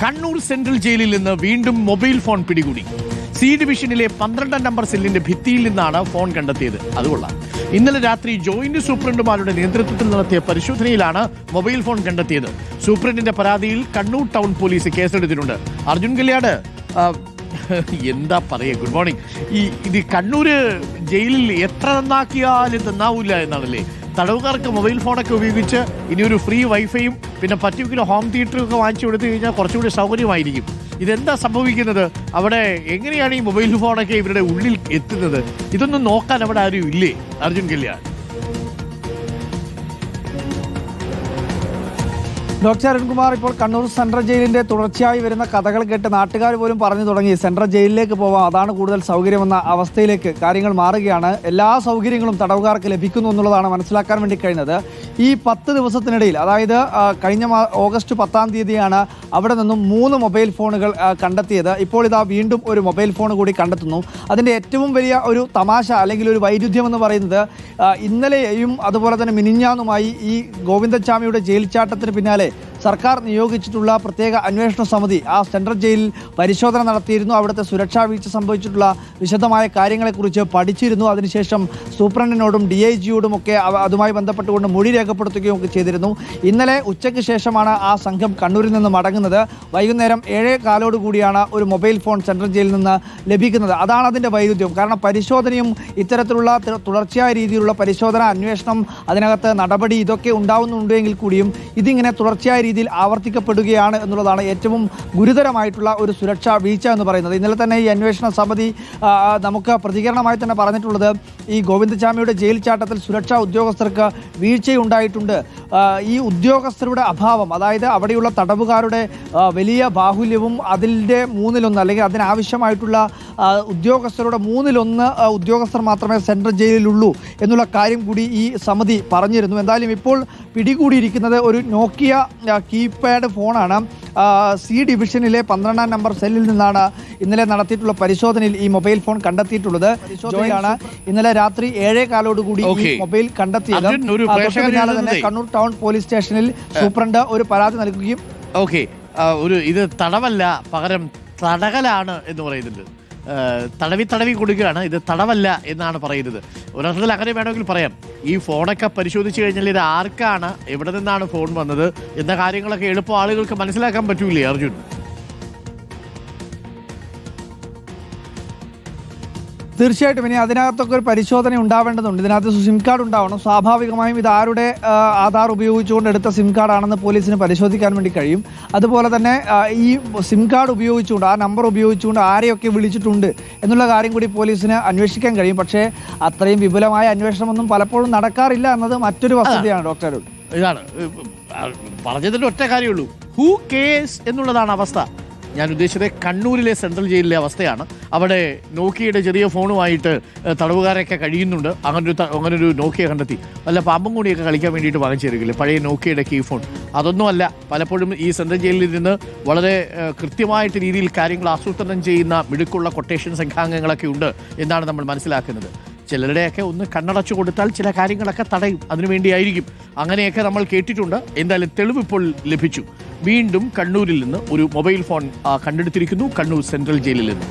Kannur central ജയിലിൽ നിന്ന് വീണ്ടും മൊബൈൽ ഫോൺ പിടികൂടി. സി ഡിവിഷനിലെ 12 നമ്പർ സെല്ലിന്റെ ഭിത്തിയിൽ നിന്നാണ് ഫോൺ കണ്ടെത്തിയത്. അതുകൊള്ളാം. ഇന്നലെ രാത്രി ജോയിന്റ് സൂപ്രണ്ടുമാരുടെ നേതൃത്വത്തിൽ നടത്തിയ പരിശോധനയിലാണ് മൊബൈൽ ഫോൺ കണ്ടെത്തിയത്. സൂപ്രണ്ടിന്റെ പരാതിയിൽ കണ്ണൂർ ടൗൺ പോലീസ് കേസെടുത്തിട്ടുണ്ട്. അർജുൻ കല്യാട്, എന്താ പറയുക, ഗുഡ് മോർണിംഗ്. ഇത് കണ്ണൂര് ജയിലിൽ എത്ര നന്നാക്കിയാലും നന്നാവില്ല എന്നാണല്ലേ? തടവുകാർക്ക് മൊബൈൽ ഫോണൊക്കെ ഉപയോഗിച്ച് ഇനിയൊരു ഫ്രീ വൈഫൈയും പിന്നെ പർട്ടിക്കുലർ ഹോം തിയേറ്ററും ഒക്കെ വാങ്ങിച്ചു കൊടുത്തു കഴിഞ്ഞാൽ കുറച്ചുകൂടി സൗകര്യമായിരിക്കും. ഇതെന്താ സംഭവിക്കുന്നത്? അവിടെ എങ്ങനെയാണ് ഈ മൊബൈൽ ഫോണൊക്കെ ഇവരുടെ ഉള്ളിൽ എത്തുന്നത്? ഇതൊന്നും നോക്കാൻ അവിടെ ആരും ഇല്ലേ അർജുൻ കല്യാൺ? ഡോക്ടർ അരുൺകുമാർ, ഇപ്പോൾ കണ്ണൂർ സെൻട്രൽ ജയിലിന്റെ തുടർച്ചയായി വരുന്ന കഥകൾ കേട്ട് നാട്ടുകാർ പോലും പറഞ്ഞു തുടങ്ങി സെൻട്രൽ ജയിലിലേക്ക് പോവാം, അതാണ് കൂടുതൽ സൗകര്യമെന്ന അവസ്ഥയിലേക്ക് കാര്യങ്ങൾ മാറുകയാണ്. എല്ലാ സൗകര്യങ്ങളും തടവുകാർക്ക് ലഭിക്കുന്നു എന്നുള്ളതാണ് മനസ്സിലാക്കാൻ വേണ്ടി കഴിയുന്നത്. ഈ 10 ദിവസത്തിനിടയിൽ, അതായത് കഴിഞ്ഞ ഓഗസ്റ്റ് 10-ാം തീയതിയാണ് അവിടെ നിന്നും 3 മൊബൈൽ ഫോണുകൾ കണ്ടെത്തിയത്. ഇപ്പോൾ ഇതാ വീണ്ടും ഒരു മൊബൈൽ ഫോൺ കൂടി കണ്ടെത്തുന്നു. അതിൻ്റെ ഏറ്റവും വലിയ ഒരു തമാശ അല്ലെങ്കിൽ ഒരു വൈരുദ്ധ്യം എന്ന് പറയുന്നത്, ഇന്നലെയും അതുപോലെ തന്നെ മിനിഞ്ഞാന്നുമായി ഈ ഗോവിന്ദച്ചാമിയുടെ ജയിൽ ചാട്ടത്തിന് പിന്നാലെ സർക്കാർ നിയോഗിച്ചിട്ടുള്ള പ്രത്യേക അന്വേഷണ സമിതി ആ സെൻട്രൽ ജയിലിൽ പരിശോധന നടത്തിയിരുന്നു. അവിടുത്തെ സുരക്ഷാ വീഴ്ച സംഭവിച്ചിട്ടുള്ള വിശദമായ കാര്യങ്ങളെക്കുറിച്ച് പഠിച്ചിരുന്നു. അതിനുശേഷം സൂപ്രണ്ടിനോടും DIGയോടും ഒക്കെ അതുമായി ബന്ധപ്പെട്ടുകൊണ്ട് മൊഴി രേഖപ്പെടുത്തുകയും ഒക്കെ ചെയ്തിരുന്നു. ഇന്നലെ ഉച്ചയ്ക്ക് ശേഷമാണ് ആ സംഘം കണ്ണൂരിൽ നിന്ന് മടങ്ങുന്നത്. വൈകുന്നേരം 7:15 കൂടിയാണ് ഒരു മൊബൈൽ ഫോൺ സെൻട്രൽ ജയിലിൽ നിന്ന് ലഭിക്കുന്നത്. അതാണ് അതിൻ്റെ വൈരുദ്ധ്യം. കാരണം പരിശോധനയും ഇത്തരത്തിലുള്ള തുടർച്ചയായ രീതിയിലുള്ള പരിശോധന, അന്വേഷണം, അതിനകത്ത് നടപടി ഇതൊക്കെ ഉണ്ടാവുന്നുണ്ടെങ്കിൽ കൂടിയും ഇതിങ്ങനെ തുടർച്ചയായ രീതിയിൽ ആവർത്തിക്കപ്പെടുകയാണ് എന്നുള്ളതാണ് ഏറ്റവും ഗുരുതരമായിട്ടുള്ള ഒരു സുരക്ഷാ വീഴ്ച എന്ന് പറയുന്നത്. ഇന്നലെ തന്നെ ഈ അന്വേഷണ സമിതി നമുക്ക് പ്രതികരണമായി തന്നെ പറഞ്ഞിട്ടുള്ളത്, ഈ ഗോവിന്ദച്ചാമിയുടെ ജയിൽ ചാട്ടത്തിൽ സുരക്ഷാ ഉദ്യോഗസ്ഥർക്ക് വീഴ്ചയുണ്ടായിട്ടുണ്ട്. ഈ ഉദ്യോഗസ്ഥരുടെ അഭാവം, അതായത് അവിടെയുള്ള തടവുകാരുടെ വലിയ ബാഹുല്യവും അതിൻ്റെ 1/3 അല്ലെങ്കിൽ അതിനാവശ്യമായിട്ടുള്ള ഉദ്യോഗസ്ഥരുടെ 1/3 ഉദ്യോഗസ്ഥർ മാത്രമേ സെൻട്രൽ ജയിലിലുള്ളൂ എന്നുള്ള കാര്യം കൂടി ഈ സമിതി പറഞ്ഞിരുന്നു. എന്തായാലും ഇപ്പോൾ പിടികൂടിയിരിക്കുന്നത് ഒരു നോക്കിയ കീപാഡ് ഫോണാണ്. സി ഡിവിഷനിലെ 12-ാം നമ്പർ സെല്ലിൽ നിന്നാണ് ഇന്നലെ നടത്തിയിട്ടുള്ള പരിശോധനയിൽ ഈ മൊബൈൽ ഫോൺ കണ്ടെത്തിയിട്ടുള്ളത്. പരിശോധനയാണ് ഇന്നലെ രാത്രി 7:15 കൂടി ഈ മൊബൈൽ കണ്ടെത്തിയത്. തൊട്ടുപിന്നാലെ തന്നെ കണ്ണൂർ ടൗൺ പോലീസ് സ്റ്റേഷനിൽ സൂപ്രണ്ട് ഒരു പരാതി നൽകുകയും ഇത് തടവല്ല, പകരം തടകലാണ് എന്ന് പറയുന്നുണ്ട്. തടവി കൊടുക്കുകയാണ്, ഇത് തടവല്ല എന്നാണ് പറയുന്നത്. ഒരർത്ഥത്തിൽ അങ്ങനെ വേണമെങ്കിൽ പറയാം. ഈ ഫോണൊക്കെ പരിശോധിച്ച് കഴിഞ്ഞാൽ ഇത് ആർക്കാണ്, എവിടെ നിന്നാണ് ഫോൺ വന്നത് എന്ന കാര്യങ്ങളൊക്കെ എളുപ്പം ആളുകൾക്ക് മനസ്സിലാക്കാൻ പറ്റൂലേ അർജുൻ? തീർച്ചയായിട്ടും ഇനി അതിനകത്തൊക്കെ ഒരു പരിശോധന ഉണ്ടാവേണ്ടതുണ്ട്. ഇതിനകത്ത് സിം കാർഡ് ഉണ്ടാവണം. സ്വാഭാവികമായും ഇത് ആരുടെ ആധാർ ഉപയോഗിച്ചുകൊണ്ട് എടുത്ത സിം കാർഡാണെന്ന് പോലീസിന് പരിശോധിക്കാൻ വേണ്ടി കഴിയും. അതുപോലെ തന്നെ ഈ സിം കാർഡ് ഉപയോഗിച്ചുകൊണ്ട്, ആ നമ്പർ ഉപയോഗിച്ചുകൊണ്ട് ആരെയൊക്കെ വിളിച്ചിട്ടുണ്ട് എന്നുള്ള കാര്യം കൂടി പോലീസിന് അന്വേഷിക്കാൻ കഴിയും. പക്ഷേ അത്രയും വിപുലമായ അന്വേഷണമൊന്നും പലപ്പോഴും നടക്കാറില്ല എന്നത് മറ്റൊരു വസ്തുതയാണ്. ഡോക്ടർ, ഇതാണ് പറഞ്ഞതിൻ്റെ ഒറ്റ കാര്യമുള്ളൂ, ഹൂ കേസ് എന്നുള്ളതാണ് അവസ്ഥ. ഞാൻ ഉദ്ദേശിച്ചത് കണ്ണൂരിലെ സെൻട്രൽ ജയിലിലെ അവസ്ഥയാണ്. അവിടെ നോക്കിയയുടെ ചെറിയ ഫോണുമായിട്ട് തടവുകാരൊക്കെ കഴിയുന്നുണ്ട്. അങ്ങനൊരു നോക്കിയ കണ്ടെത്തി. വല്ല പാമ്പും കൂടിയൊക്കെ കളിക്കാൻ വേണ്ടിയിട്ട് വാങ്ങിച്ചു തരികില്ലേ പഴയ നോക്കിയയുടെ കീ ഫോൺ? അതൊന്നുമല്ല. പലപ്പോഴും ഈ സെൻട്രൽ ജയിലിൽ നിന്ന് വളരെ കൃത്യമായിട്ട് രീതിയിൽ കാര്യങ്ങൾ ആസൂത്രണം ചെയ്യുന്ന മിടുക്കുള്ള കൊട്ടേഷൻ സംഘാംഗങ്ങളൊക്കെ ഉണ്ട് എന്നാണ് നമ്മൾ മനസ്സിലാക്കുന്നത്. ചിലരുടെയൊക്കെ ഒന്ന് കണ്ണടച്ചു കൊടുത്താൽ ചില കാര്യങ്ങളൊക്കെ തടയും, അതിനുവേണ്ടിയായിരിക്കും. അങ്ങനെയൊക്കെ നമ്മൾ കേട്ടിട്ടുണ്ട്. എന്തായാലും തെളിവ് ഇപ്പോൾ ലഭിച്ചു. വീണ്ടും കണ്ണൂരിൽ നിന്ന് ഒരു മൊബൈൽ ഫോൺ കണ്ടെടുത്തിരിക്കുന്നു, കണ്ണൂർ സെൻട്രൽ ജയിലിൽ നിന്ന്.